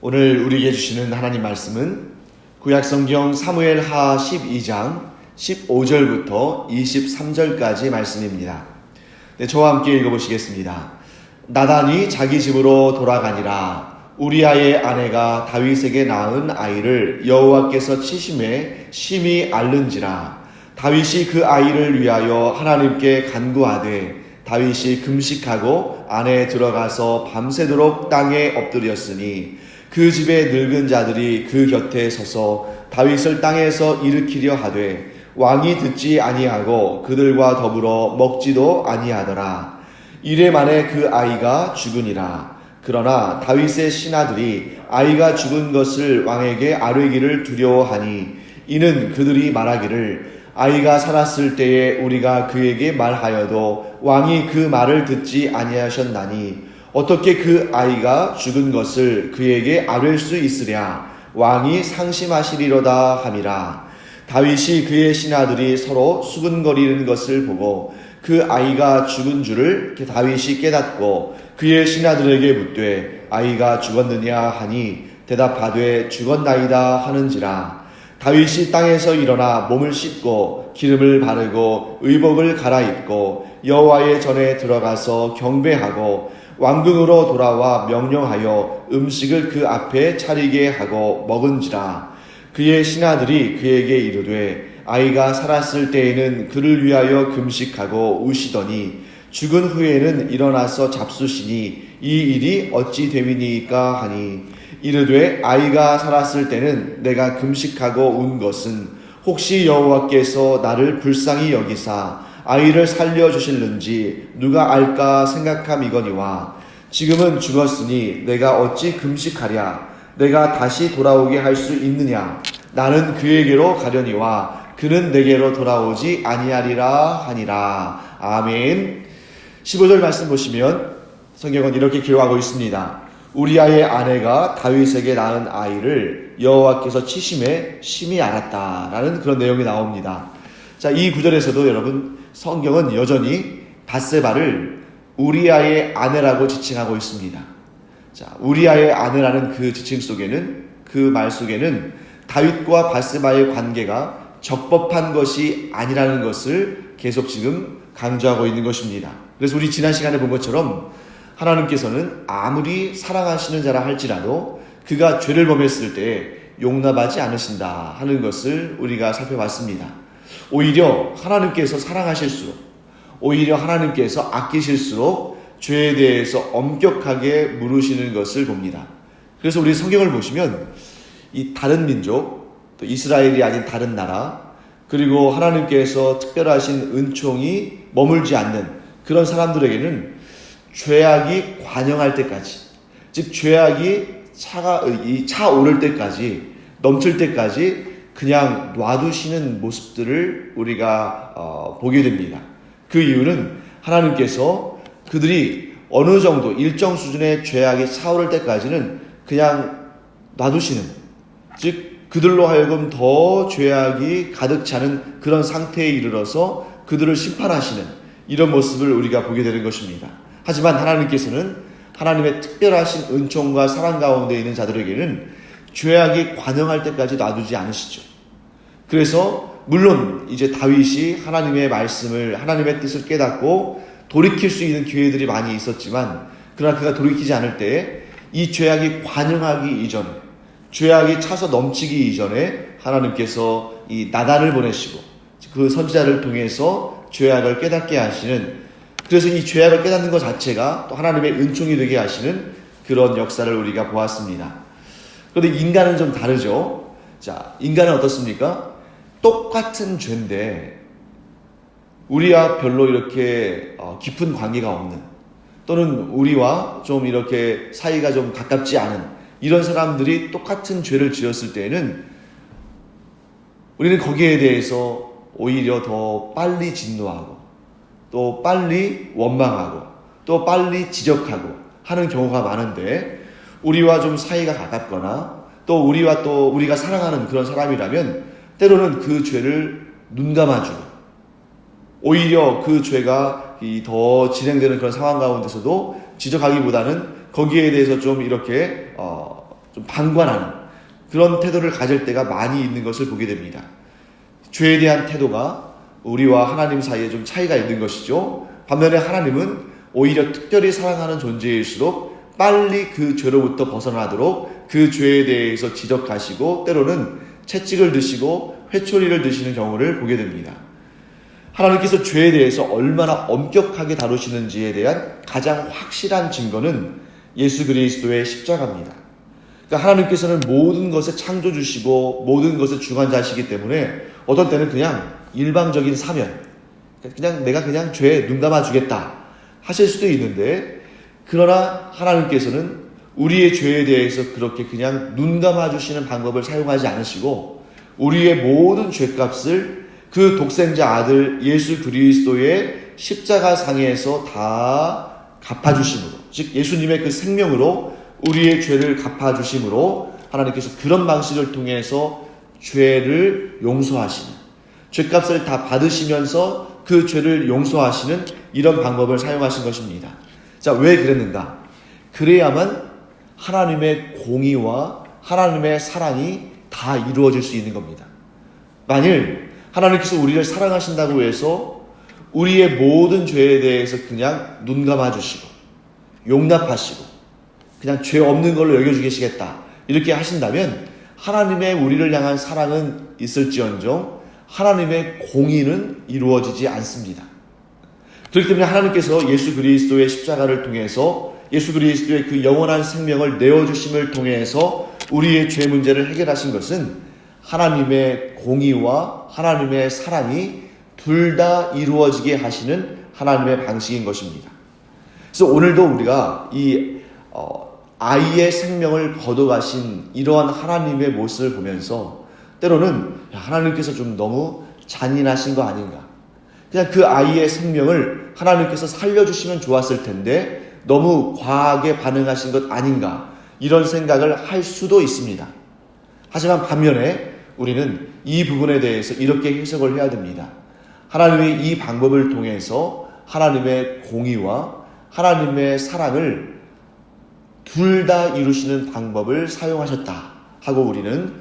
오늘 우리에게 주시는 하나님 말씀은 구약성경 사무엘하 12장 15절부터 23절까지 말씀입니다. 저와 함께 읽어보시겠습니다. 나단이 자기 집으로 돌아가니라. 우리아의 아내가 다윗에게 낳은 아이를 여호와께서 치심에 심히 앓는지라. 다윗이 그 아이를 위하여 하나님께 간구하되 다윗이 금식하고 안에 들어가서 밤새도록 땅에 엎드렸으니 그 집의 늙은 자들이 그 곁에 서서 다윗을 땅에서 일으키려 하되 왕이 듣지 아니하고 그들과 더불어 먹지도 아니하더라. 이래 만에 그 아이가 죽으니라. 그러나 다윗의 신하들이 아이가 죽은 것을 왕에게 아뢰기를 두려워하니 이는 그들이 말하기를 아이가 살았을 때에 우리가 그에게 말하여도 왕이 그 말을 듣지 아니하셨나니 어떻게 그 아이가 죽은 것을 그에게 아뢰 수 있으랴. 왕이 상심하시리로다 함이라. 다윗이 그의 신하들이 서로 수근거리는 것을 보고 그 아이가 죽은 줄을 다윗이 깨닫고 그의 신하들에게 묻되 아이가 죽었느냐 하니 대답하되 죽었나이다 하는지라. 다윗이 땅에서 일어나 몸을 씻고 기름을 바르고 의복을 갈아입고 여호와의 전에 들어가서 경배하고 왕궁으로 돌아와 명령하여 음식을 그 앞에 차리게 하고 먹은지라. 그의 신하들이 그에게 이르되 아이가 살았을 때에는 그를 위하여 금식하고 우시더니 죽은 후에는 일어나서 잡수시니 이 일이 어찌 됨이니까 하니 이르되 아이가 살았을 때는 내가 금식하고 운 것은 혹시 여호와께서 나를 불쌍히 여기사 아이를 살려주실는지 누가 알까 생각함이거니와 지금은 죽었으니 내가 어찌 금식하랴. 내가 다시 돌아오게 할 수 있느냐. 나는 그에게로 가려니와 그는 내게로 돌아오지 아니하리라 하니라. 아멘. 15절 말씀 보시면 성경은 이렇게 기록하고 있습니다. 우리아의 아내가 다윗에게 낳은 아이를 여호와께서 치심에 심히 앓았다라는 그런 내용이 나옵니다. 자, 이 구절에서도 여러분 성경은 여전히 밧세바를 우리아의 아내라고 지칭하고 있습니다. 자, 우리아의 아내라는 그 지칭 속에는, 그 말 속에는 다윗과 밧세바의 관계가 적법한 것이 아니라는 것을 계속 지금 강조하고 있는 것입니다. 그래서 우리 지난 시간에 본 것처럼 하나님께서는 아무리 사랑하시는 자라 할지라도 그가 죄를 범했을 때 용납하지 않으신다 하는 것을 우리가 살펴봤습니다. 오히려 하나님께서 사랑하실수록, 오히려 하나님께서 아끼실수록 죄에 대해서 엄격하게 물으시는 것을 봅니다. 그래서 우리 성경을 보시면 이 다른 민족, 또 이스라엘이 아닌 다른 나라, 그리고 하나님께서 특별하신 은총이 머물지 않는 그런 사람들에게는 죄악이 관영할 때까지, 즉 죄악이 차오를 때까지, 넘칠 때까지 그냥 놔두시는 모습들을 우리가 보게 됩니다. 그 이유는 하나님께서 그들이 어느 정도 일정 수준의 죄악이 차오를 때까지는 그냥 놔두시는, 즉 그들로 하여금 더 죄악이 가득 차는 그런 상태에 이르러서 그들을 심판하시는 이런 모습을 우리가 보게 되는 것입니다. 하지만 하나님께서는 하나님의 특별하신 은총과 사랑 가운데 있는 자들에게는 죄악이 관영할 때까지 놔두지 않으시죠. 그래서 물론 이제 다윗이 하나님의 말씀을, 하나님의 뜻을 깨닫고 돌이킬 수 있는 기회들이 많이 있었지만, 그러나 그가 돌이키지 않을 때 이 죄악이 관영하기 이전에, 죄악이 차서 넘치기 이전에 하나님께서 이 나단을 보내시고 그 선지자를 통해서 죄악을 깨닫게 하시는, 그래서 이 죄악을 깨닫는 것 자체가 또 하나님의 은총이 되게 하시는 그런 역사를 우리가 보았습니다. 그런데 인간은 좀 다르죠. 자, 인간은 어떻습니까? 똑같은 죄인데 우리와 별로 이렇게 깊은 관계가 없는, 또는 우리와 좀 이렇게 사이가 좀 가깝지 않은 이런 사람들이 똑같은 죄를 지었을 때에는 우리는 거기에 대해서 오히려 더 빨리 진노하고 또 빨리 원망하고 또 빨리 지적하고 하는 경우가 많은데, 우리와 좀 사이가 가깝거나 또 우리가 사랑하는 그런 사람이라면 때로는 그 죄를 눈감아주고 오히려 그 죄가 더 진행되는 그런 상황 가운데서도 지적하기보다는 거기에 대해서 좀 이렇게 좀 방관하는 그런 태도를 가질 때가 많이 있는 것을 보게 됩니다. 죄에 대한 태도가 우리와 하나님 사이에 좀 차이가 있는 것이죠. 반면에 하나님은 오히려 특별히 사랑하는 존재일수록 빨리 그 죄로부터 벗어나도록 그 죄에 대해서 지적하시고 때로는 채찍을 드시고 회초리를 드시는 경우를 보게 됩니다. 하나님께서 죄에 대해서 얼마나 엄격하게 다루시는지에 대한 가장 확실한 증거는 예수 그리스도의 십자가입니다. 그러니까 하나님께서는 모든 것을 창조주시고 모든 것을 주관자시기 때문에 어떤 때는 그냥 일방적인 사면, 그냥 내가 그냥 죄에 눈 감아주겠다 하실 수도 있는데, 그러나 하나님께서는 우리의 죄에 대해서 그렇게 그냥 눈 감아주시는 방법을 사용하지 않으시고 우리의 모든 죄값을 그 독생자 아들 예수 그리스도의 십자가상에서 다 갚아주심으로, 즉 예수님의 그 생명으로 우리의 죄를 갚아주심으로 하나님께서 그런 방식을 통해서 죄를 용서하시는, 죄값을 다 받으시면서 그 죄를 용서하시는 이런 방법을 사용하신 것입니다. 자, 왜 그랬는가? 그래야만 하나님의 공의와 하나님의 사랑이 다 이루어질 수 있는 겁니다. 만일 하나님께서 우리를 사랑하신다고 해서 우리의 모든 죄에 대해서 그냥 눈 감아주시고 용납하시고 그냥 죄 없는 걸로 여겨주시겠다 이렇게 하신다면 하나님의 우리를 향한 사랑은 있을지언정 하나님의 공의는 이루어지지 않습니다. 그렇기 때문에 하나님께서 예수 그리스도의 십자가를 통해서 예수 그리스도의 그 영원한 생명을 내어주심을 통해서 우리의 죄 문제를 해결하신 것은 하나님의 공의와 하나님의 사랑이 둘 다 이루어지게 하시는 하나님의 방식인 것입니다. 그래서 오늘도 우리가 이 아이의 생명을 거둬가신 이러한 하나님의 모습을 보면서 때로는 하나님께서 좀 너무 잔인하신 거 아닌가, 그냥 그 아이의 생명을 하나님께서 살려주시면 좋았을 텐데 너무 과하게 반응하신 것 아닌가, 이런 생각을 할 수도 있습니다. 하지만 반면에 우리는 이 부분에 대해서 이렇게 해석을 해야 됩니다. 하나님이 이 방법을 통해서 하나님의 공의와 하나님의 사랑을 둘 다 이루시는 방법을 사용하셨다 하고 우리는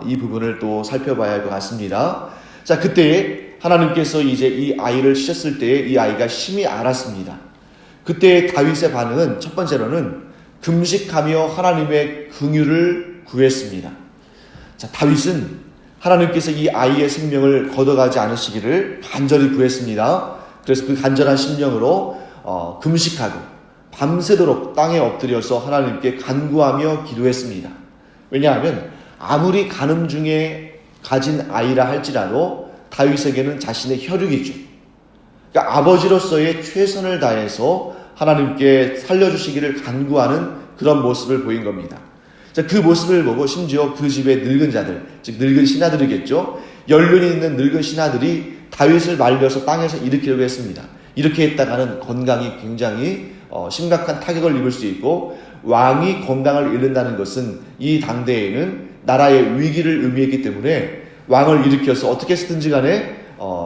이 부분을 또 살펴봐야 할 것 같습니다. 자, 그때에 하나님께서 이제 이 아이를 주셨을 때에 이 아이가 심히 알았습니다. 그때 다윗의 반응은 첫 번째로는 금식하며 하나님의 긍휼을 구했습니다. 자, 다윗은 하나님께서 이 아이의 생명을 걷어가지 않으시기를 간절히 구했습니다. 그래서 그 간절한 심령으로 금식하고 밤새도록 땅에 엎드려서 하나님께 간구하며 기도했습니다. 왜냐하면 아무리 간음 중에 가진 아이라 할지라도 다윗에게는 자신의 혈육이죠. 그러니까 아버지로서의 최선을 다해서 하나님께 살려주시기를 간구하는 그런 모습을 보인 겁니다. 자, 그 모습을 보고 심지어 그 집의 늙은 자들, 즉 늙은 신하들이겠죠. 연륜이 있는 늙은 신하들이 다윗을 말려서 땅에서 일으키려고 했습니다. 이렇게 했다가는 건강이 굉장히 심각한 타격을 입을 수 있고, 왕이 건강을 잃는다는 것은 이 당대에는 나라의 위기를 의미했기 때문에 왕을 일으켜서 어떻게 해서든지 간에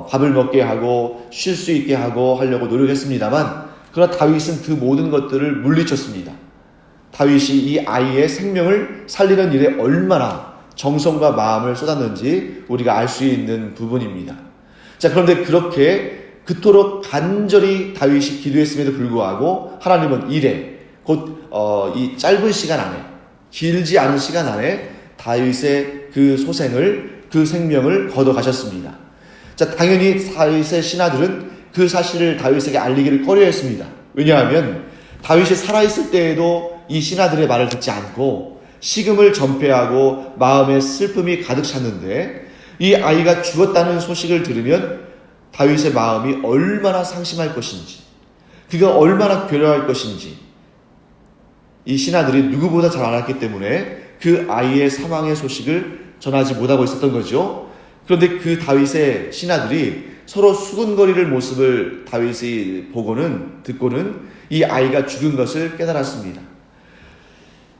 밥을 먹게 하고 쉴 수 있게 하고 하려고 노력했습니다만, 그러나 다윗은 그 모든 것들을 물리쳤습니다. 다윗이 이 아이의 생명을 살리는 일에 얼마나 정성과 마음을 쏟았는지 우리가 알 수 있는 부분입니다. 자, 그런데 그렇게 그토록 간절히 다윗이 기도했음에도 불구하고 하나님은 이래 곧 이 짧은 시간 안에, 길지 않은 시간 안에 다윗의 그 소생을, 그 생명을 걷어가셨습니다. 자, 당연히 다윗의 신하들은 그 사실을 다윗에게 알리기를 꺼려했습니다. 왜냐하면 다윗이 살아있을 때에도 이 신하들의 말을 듣지 않고 식음을 전폐하고 마음에 슬픔이 가득 찼는데, 이 아이가 죽었다는 소식을 들으면 다윗의 마음이 얼마나 상심할 것인지, 그가 얼마나 괴로워할 것인지 이 신하들이 누구보다 잘 알았기 때문에 그 아이의 사망의 소식을 전하지 못하고 있었던 거죠. 그런데 그 다윗의 신하들이 서로 수군거리를 모습을 다윗이 듣고는 이 아이가 죽은 것을 깨달았습니다.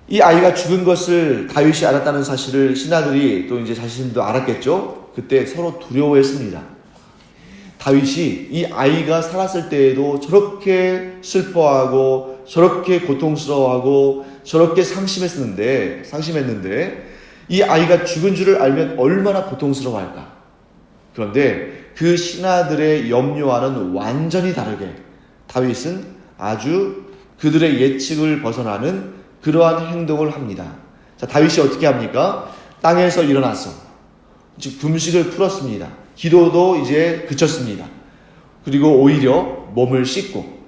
이 아이가 죽은 것을 다윗이 알았다는 사실을 신하들이 또 이제 자신도 알았겠죠. 그때 서로 두려워했습니다. 다윗이 이 아이가 살았을 때에도 저렇게 슬퍼하고 저렇게 고통스러워하고 저렇게 상심했는데 이 아이가 죽은 줄을 알면 얼마나 고통스러워할까. 그런데 그 신하들의 염려와는 완전히 다르게 다윗은 아주 그들의 예측을 벗어나는 그러한 행동을 합니다. 자, 다윗이 어떻게 합니까? 땅에서 일어나서 즉 금식을 풀었습니다. 기도도 이제 그쳤습니다. 그리고 오히려 몸을 씻고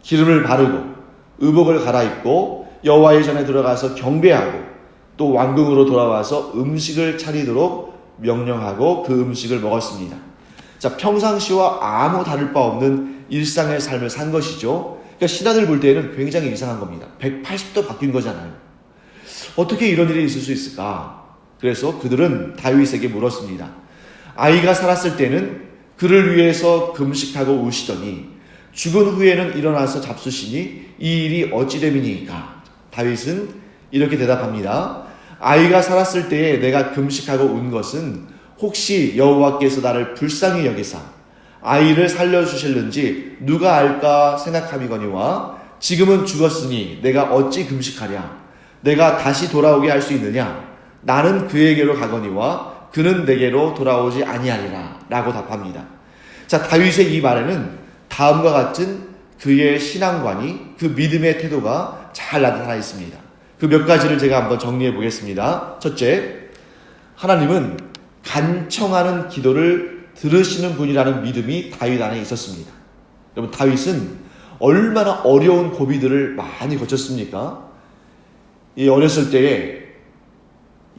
기름을 바르고 의복을 갈아입고 여호와의 전에 들어가서 경배하고 또 왕궁으로 돌아와서 음식을 차리도록 명령하고 그 음식을 먹었습니다. 자, 평상시와 아무 다를 바 없는 일상의 삶을 산 것이죠. 그러니까 신하들 볼 때에는 굉장히 이상한 겁니다. 180도 바뀐 거잖아요. 어떻게 이런 일이 있을 수 있을까? 그래서 그들은 다윗에게 물었습니다. 아이가 살았을 때는 그를 위해서 금식하고 우시더니 죽은 후에는 일어나서 잡수시니 이 일이 어찌 됨이니까? 다윗은 이렇게 대답합니다. 아이가 살았을 때에 내가 금식하고 운 것은 혹시 여호와께서 나를 불쌍히 여기사 아이를 살려주실는지 누가 알까 생각함이거니와 지금은 죽었으니 내가 어찌 금식하랴? 내가 다시 돌아오게 할 수 있느냐? 나는 그에게로 가거니와 그는 내게로 돌아오지 아니하리라 라고 답합니다. 자, 다윗의 이 말에는 다음과 같은 그의 신앙관이 그 믿음의 태도가 잘 나타나 있습니다. 그 몇 가지를 제가 한번 정리해 보겠습니다. 첫째, 하나님은 간청하는 기도를 들으시는 분이라는 믿음이 다윗 안에 있었습니다. 여러분, 다윗은 얼마나 어려운 고비들을 많이 거쳤습니까? 이 어렸을 때에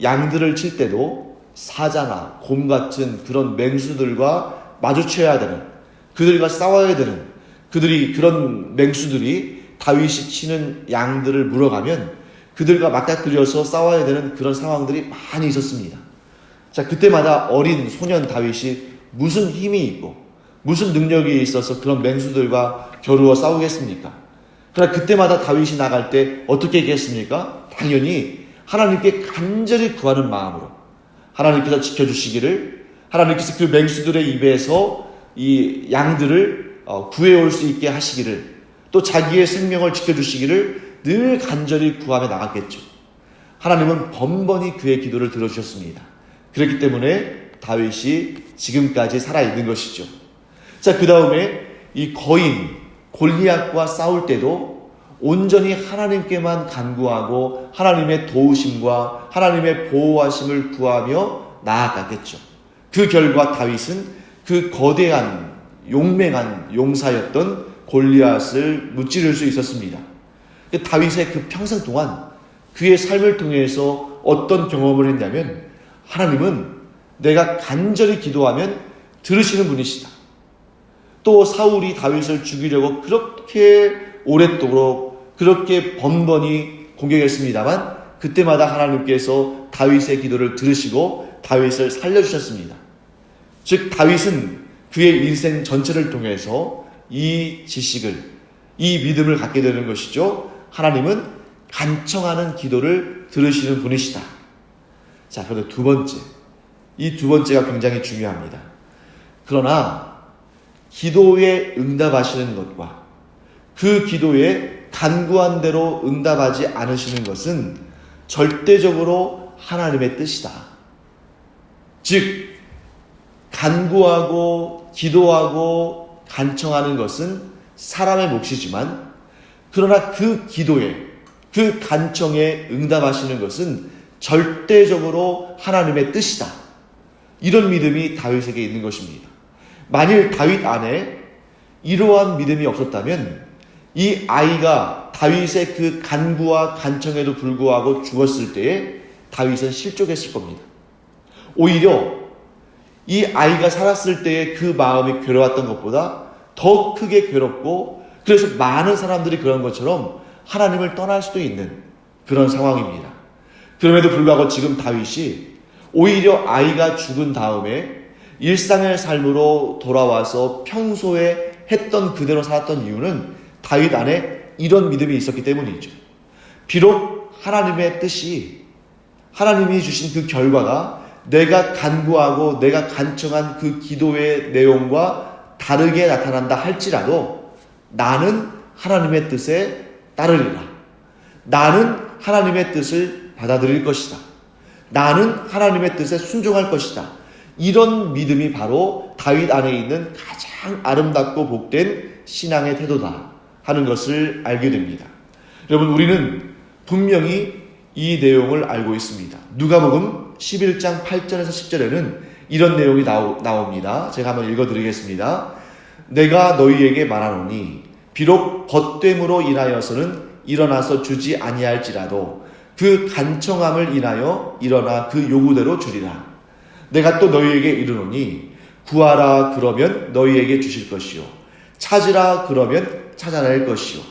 양들을 칠 때도 사자나 곰 같은 그런 맹수들과 마주쳐야 되는, 그들과 싸워야 되는, 그런 맹수들이 다윗이 치는 양들을 물어가면 그들과 맞닥뜨려서 싸워야 되는 그런 상황들이 많이 있었습니다. 자, 그때마다 어린 소년 다윗이 무슨 힘이 있고 무슨 능력이 있어서 그런 맹수들과 겨루어 싸우겠습니까? 그러나 그때마다 다윗이 나갈 때 어떻게 했겠습니까? 당연히 하나님께 간절히 구하는 마음으로 하나님께서 지켜주시기를, 하나님께서 그 맹수들의 입에서 이 양들을 구해올 수 있게 하시기를, 또 자기의 생명을 지켜주시기를 늘 간절히 구하며 나갔겠죠. 하나님은 번번이 그의 기도를 들어주셨습니다. 그렇기 때문에 다윗이 지금까지 살아있는 것이죠. 자, 그 다음에 이 거인 골리앗과 싸울 때도 온전히 하나님께만 간구하고 하나님의 도우심과 하나님의 보호하심을 구하며 나아갔겠죠. 그 결과 다윗은 그 거대한 용맹한 용사였던 골리앗을 무찌를 수 있었습니다. 다윗의 그 평생 동안 그의 삶을 통해서 어떤 경험을 했냐면, 하나님은 내가 간절히 기도하면 들으시는 분이시다. 또 사울이 다윗을 죽이려고 그렇게 오랫도록 그렇게 번번이 공격했습니다만 그때마다 하나님께서 다윗의 기도를 들으시고 다윗을 살려주셨습니다. 즉, 다윗은 그의 인생 전체를 통해서 이 지식을, 이 믿음을 갖게 되는 것이죠. 하나님은 간청하는 기도를 들으시는 분이시다. 자, 그런데 두 번째, 이 두 번째가 굉장히 중요합니다. 그러나 기도에 응답하시는 것과 그 기도에 간구한 대로 응답하지 않으시는 것은 절대적으로 하나님의 뜻이다. 즉, 간구하고 기도하고 간청하는 것은 사람의 몫이지만, 그러나 그 기도에, 그 간청에 응답하시는 것은 절대적으로 하나님의 뜻이다. 이런 믿음이 다윗에게 있는 것입니다. 만일 다윗 안에 이러한 믿음이 없었다면 이 아이가 다윗의 그 간구와 간청에도 불구하고 죽었을 때에 다윗은 실족했을 겁니다. 오히려 이 아이가 살았을 때의 그 마음이 괴로웠던 것보다 더 크게 괴롭고, 그래서 많은 사람들이 그런 것처럼 하나님을 떠날 수도 있는 그런 상황입니다. 그럼에도 불구하고 지금 다윗이 오히려 아이가 죽은 다음에 일상의 삶으로 돌아와서 평소에 했던 그대로 살았던 이유는 다윗 안에 이런 믿음이 있었기 때문이죠. 비록 하나님의 뜻이, 하나님이 주신 그 결과가 내가 간구하고 내가 간청한 그 기도의 내용과 다르게 나타난다 할지라도 나는 하나님의 뜻에 따르리라. 나는 하나님의 뜻을 받아들일 것이다. 나는 하나님의 뜻에 순종할 것이다. 이런 믿음이 바로 다윗 안에 있는 가장 아름답고 복된 신앙의 태도다 하는 것을 알게 됩니다. 여러분, 우리는 분명히 이 내용을 알고 있습니다. 누가복음 11장 8절에서 10절에는 이런 내용이 나옵니다. 제가 한번 읽어드리겠습니다. 내가 너희에게 말하노니 비록 벗됨으로 인하여서는 일어나서 주지 아니할지라도 그 간청함을 인하여 일어나 그 요구대로 주리라. 내가 또 너희에게 이르노니 구하라 그러면 너희에게 주실 것이요 찾으라 그러면 찾아낼 것이요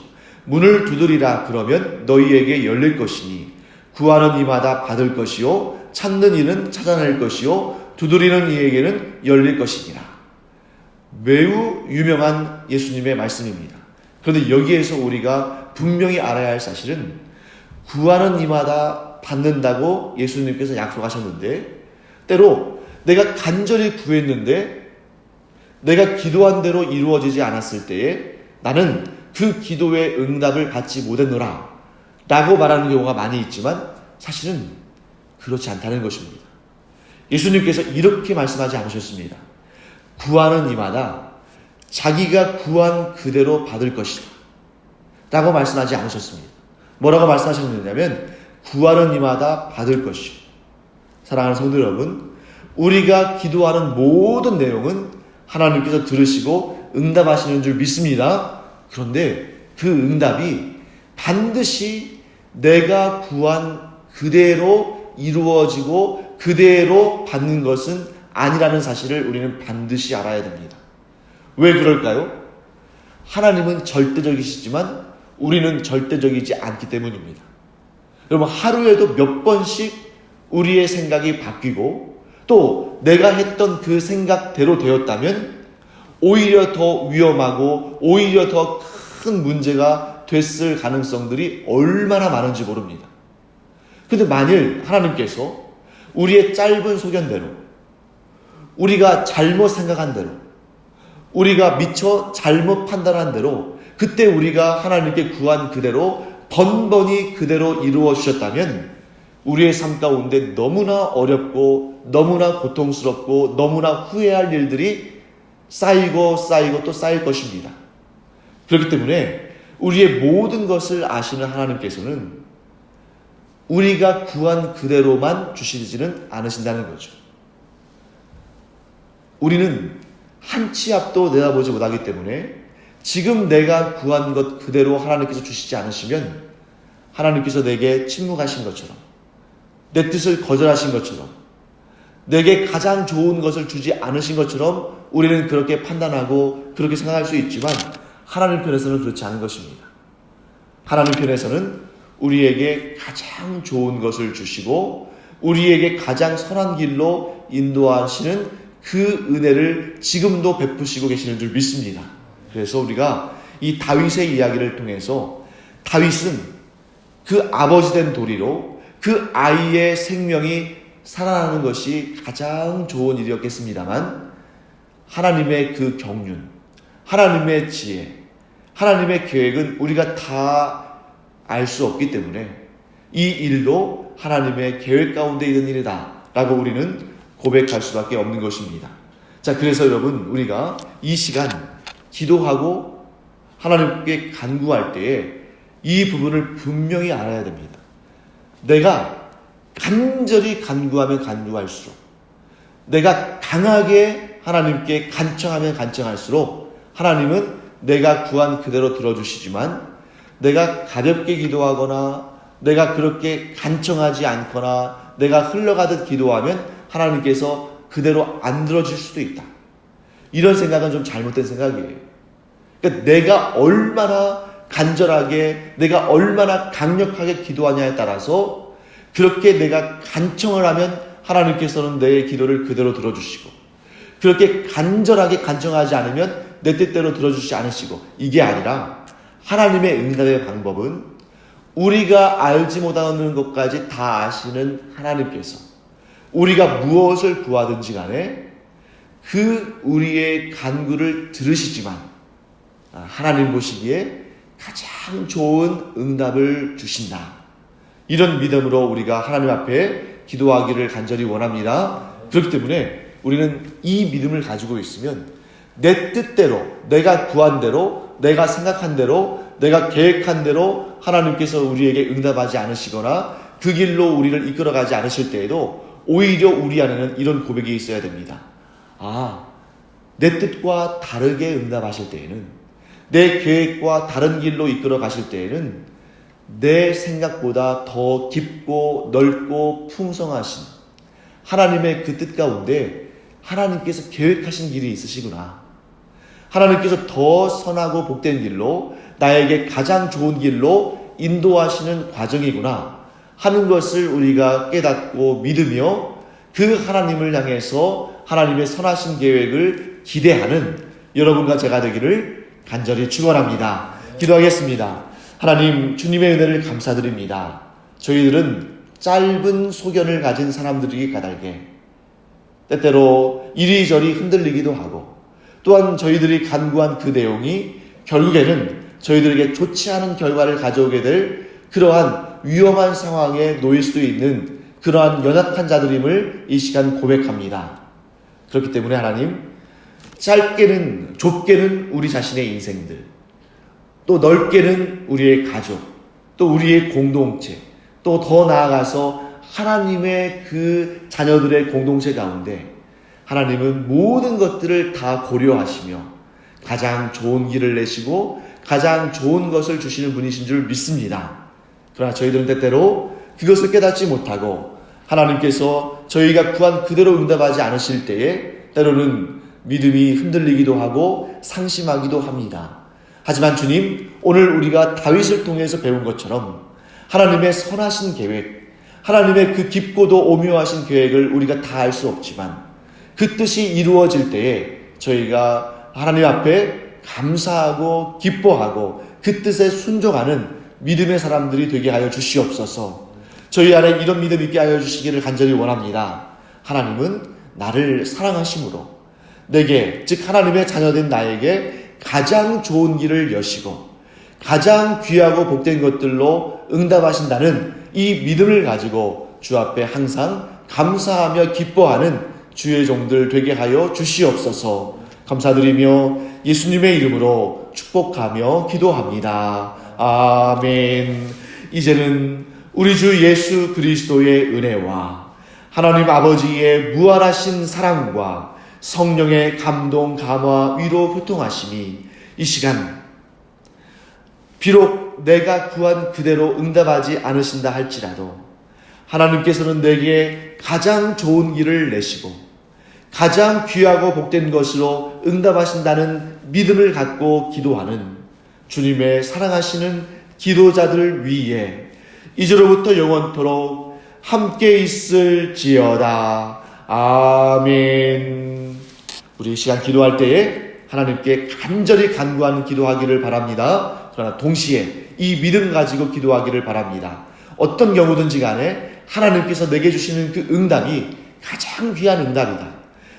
문을 두드리라 그러면 너희에게 열릴 것이니 구하는 이마다 받을 것이요 찾는 이는 찾아낼 것이요 두드리는 이에게는 열릴 것이니라. 매우 유명한 예수님의 말씀입니다. 그런데 여기에서 우리가 분명히 알아야 할 사실은 구하는 이마다 받는다고 예수님께서 약속하셨는데, 때로 내가 간절히 구했는데 내가 기도한 대로 이루어지지 않았을 때에 나는 그 기도의 응답을 받지 못했노라 라고 말하는 경우가 많이 있지만 사실은 그렇지 않다는 것입니다. 예수님께서 이렇게 말씀하지 않으셨습니다. 구하는 이마다 자기가 구한 그대로 받을 것이다 라고 말씀하지 않으셨습니다. 뭐라고 말씀하셨느냐면 구하는 이마다 받을 것이요. 사랑하는 성도 여러분, 우리가 기도하는 모든 내용은 하나님께서 들으시고 응답하시는 줄 믿습니다. 그런데 그 응답이 반드시 내가 구한 그대로 이루어지고 그대로 받는 것은 아니라는 사실을 우리는 반드시 알아야 됩니다. 왜 그럴까요? 하나님은 절대적이시지만 우리는 절대적이지 않기 때문입니다. 여러분, 하루에도 몇 번씩 우리의 생각이 바뀌고 또 내가 했던 그 생각대로 되었다면 오히려 더 위험하고 오히려 더 큰 문제가 됐을 가능성들이 얼마나 많은지 모릅니다. 근데 만일 하나님께서 우리의 짧은 소견대로, 우리가 잘못 생각한 대로, 우리가 미처 잘못 판단한 대로 그때 우리가 하나님께 구한 그대로 번번이 그대로 이루어 주셨다면 우리의 삶 가운데 너무나 어렵고 너무나 고통스럽고 너무나 후회할 일들이 쌓이고 또 쌓일 것입니다. 그렇기 때문에 우리의 모든 것을 아시는 하나님께서는 우리가 구한 그대로만 주시지는 않으신다는 거죠. 우리는 한 치 앞도 내다보지 못하기 때문에 지금 내가 구한 것 그대로 하나님께서 주시지 않으시면 하나님께서 내게 침묵하신 것처럼, 내 뜻을 거절하신 것처럼, 내게 가장 좋은 것을 주지 않으신 것처럼 우리는 그렇게 판단하고 그렇게 생각할 수 있지만 하나님 편에서는 그렇지 않은 것입니다. 하나님 편에서는 우리에게 가장 좋은 것을 주시고 우리에게 가장 선한 길로 인도하시는 그 은혜를 지금도 베푸시고 계시는 줄 믿습니다. 그래서 우리가 이 다윗의 이야기를 통해서 다윗은 그 아버지 된 도리로 그 아이의 생명이 살아나는 것이 가장 좋은 일이었겠습니다만 하나님의 그 경륜, 하나님의 지혜, 하나님의 계획은 우리가 다 알 수 없기 때문에 이 일도 하나님의 계획 가운데 있는 일이다 라고 우리는 고백할 수밖에 없는 것입니다. 자, 그래서 여러분, 우리가 이 시간 기도하고 하나님께 간구할 때에 이 부분을 분명히 알아야 됩니다. 내가 간절히 간구하면 간구할수록, 내가 강하게 하나님께 간청하면 간청할수록 하나님은 내가 구한 그대로 들어주시지만 내가 가볍게 기도하거나 내가 그렇게 간청하지 않거나 내가 흘러가듯 기도하면 하나님께서 그대로 안 들어줄 수도 있다. 이런 생각은 좀 잘못된 생각이에요. 그러니까 내가 얼마나 간절하게, 내가 얼마나 강력하게 기도하냐에 따라서 그렇게 내가 간청을 하면 하나님께서는 내 기도를 그대로 들어주시고, 그렇게 간절하게 간청하지 않으면 내 뜻대로 들어주시지 않으시고, 이게 아니라 하나님의 응답의 방법은 우리가 알지 못하는 것까지 다 아시는 하나님께서 우리가 무엇을 구하든지 간에 그 우리의 간구를 들으시지만 하나님 보시기에 가장 좋은 응답을 주신다. 이런 믿음으로 우리가 하나님 앞에 기도하기를 간절히 원합니다. 그렇기 때문에 우리는 이 믿음을 가지고 있으면 내 뜻대로, 내가 구한 대로, 내가 생각한 대로, 내가 계획한 대로 하나님께서 우리에게 응답하지 않으시거나 그 길로 우리를 이끌어가지 않으실 때에도 오히려 우리 안에는 이런 고백이 있어야 됩니다. 내 뜻과 다르게 응답하실 때에는, 내 계획과 다른 길로 이끌어 가실 때에는 내 생각보다 더 깊고 넓고 풍성하신 하나님의 그 뜻 가운데 하나님께서 계획하신 길이 있으시구나. 하나님께서 더 선하고 복된 길로, 나에게 가장 좋은 길로 인도하시는 과정이구나 하는 것을 우리가 깨닫고 믿으며 그 하나님을 향해서 하나님의 선하신 계획을 기대하는 여러분과 제가 되기를 간절히 축원합니다. 기도하겠습니다. 하나님, 주님의 은혜를 감사드립니다. 저희들은 짧은 소견을 가진 사람들이기 까닭에 때때로 이리저리 흔들리기도 하고, 또한 저희들이 간구한 그 내용이 결국에는 저희들에게 좋지 않은 결과를 가져오게 될 그러한 위험한 상황에 놓일 수도 있는 그러한 연약한 자들임을 이 시간 고백합니다. 그렇기 때문에 하나님, 짧게는, 좁게는 우리 자신의 인생들, 또 넓게는 우리의 가족, 또 우리의 공동체, 또 더 나아가서 하나님의 그 자녀들의 공동체 가운데 하나님은 모든 것들을 다 고려하시며 가장 좋은 길을 내시고 가장 좋은 것을 주시는 분이신 줄 믿습니다. 그러나 저희들은 때때로 그것을 깨닫지 못하고 하나님께서 저희가 구한 그대로 응답하지 않으실 때에 때로는 믿음이 흔들리기도 하고 상심하기도 합니다. 하지만 주님, 오늘 우리가 다윗을 통해서 배운 것처럼 하나님의 선하신 계획, 하나님의 그 깊고도 오묘하신 계획을 우리가 다 알 수 없지만 그 뜻이 이루어질 때에 저희가 하나님 앞에 감사하고 기뻐하고 그 뜻에 순종하는 믿음의 사람들이 되게 하여 주시옵소서. 저희 안에 이런 믿음 있게 하여 주시기를 간절히 원합니다. 하나님은 나를 사랑하심으로 내게, 즉 하나님의 자녀된 나에게 가장 좋은 길을 여시고 가장 귀하고 복된 것들로 응답하신다는 이 믿음을 가지고 주 앞에 항상 감사하며 기뻐하는 주의 종들 되게 하여 주시옵소서. 감사드리며 예수님의 이름으로 축복하며 기도합니다. 아멘. 이제는 우리 주 예수 그리스도의 은혜와 하나님 아버지의 무한하신 사랑과 성령의 감동, 감화, 위로, 교통하심이 이 시간 비록 내가 구한 그대로 응답하지 않으신다 할지라도 하나님께서는 내게 가장 좋은 길을 내시고 가장 귀하고 복된 것으로 응답하신다는 믿음을 갖고 기도하는 주님의 사랑하시는 기도자들 위에 이제로부터 영원토록 함께 있을지어다. 아멘. 우리 이 시간 기도할 때에 하나님께 간절히 간구하는 기도하기를 바랍니다. 그러나 동시에 이 믿음 가지고 기도하기를 바랍니다. 어떤 경우든지 간에 하나님께서 내게 주시는 그 응답이 가장 귀한 응답이다.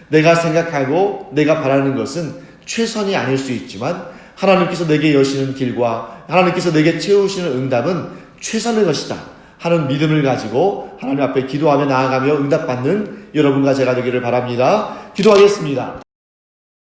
내가 생각하고 내가 바라는 것은 최선이 아닐 수 있지만 하나님께서 내게 여시는 길과 하나님께서 내게 채우시는 응답은 최선의 것이다 하는 믿음을 가지고 하나님 앞에 기도하며 나아가며 응답받는 여러분과 제가 되기를 바랍니다. 기도하겠습니다.